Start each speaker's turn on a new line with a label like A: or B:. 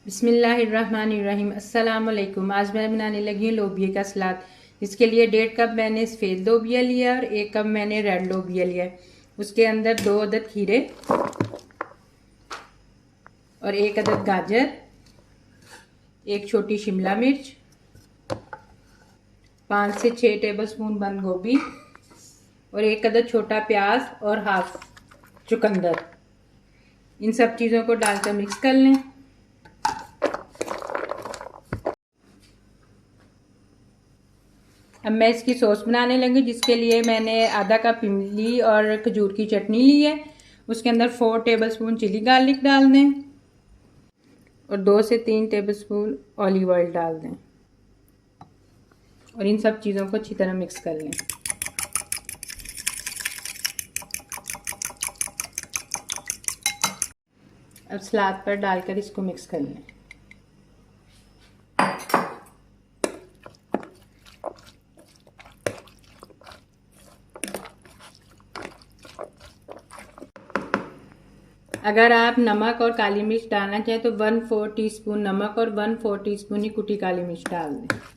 A: बिस्मिल्लाहिर्रहमानिर्रहीम। अस्सलाम वालेकुम। आज मैं बनाने लगी हूँ लोबिया का सलाद। इसके लिए 1.5 कप मैंने सफ़ेद लोबिया लिया और 1 कप मैंने रेड लोबिया लिया। उसके अंदर 2 अदद खीरे और 1 अदद गाजर, 1 छोटी शिमला मिर्च, 5 से 6 टेबलस्पून बंद गोभी और 1 अदद छोटा प्याज और हाफ चुकंदर। इन सब चीज़ों को डालकर मिक्स कर लें। अब मैं इसकी सॉस बनाने लगी, जिसके लिए मैंने आधा कप इमली और खजूर की चटनी ली है। उसके अंदर 4 टेबलस्पून चिली गार्लिक डाल दें और 2 से 3 टेबलस्पून ऑलिव ऑयल डाल दें और इन सब चीज़ों को अच्छी तरह मिक्स कर लें। अब सलाद पर डालकर इसको मिक्स कर लें। अगर आप नमक और काली मिर्च डालना चाहें तो 1/4 टीस्पून नमक और 1/4 टीस्पून ही कुटी काली मिर्च डाल दें।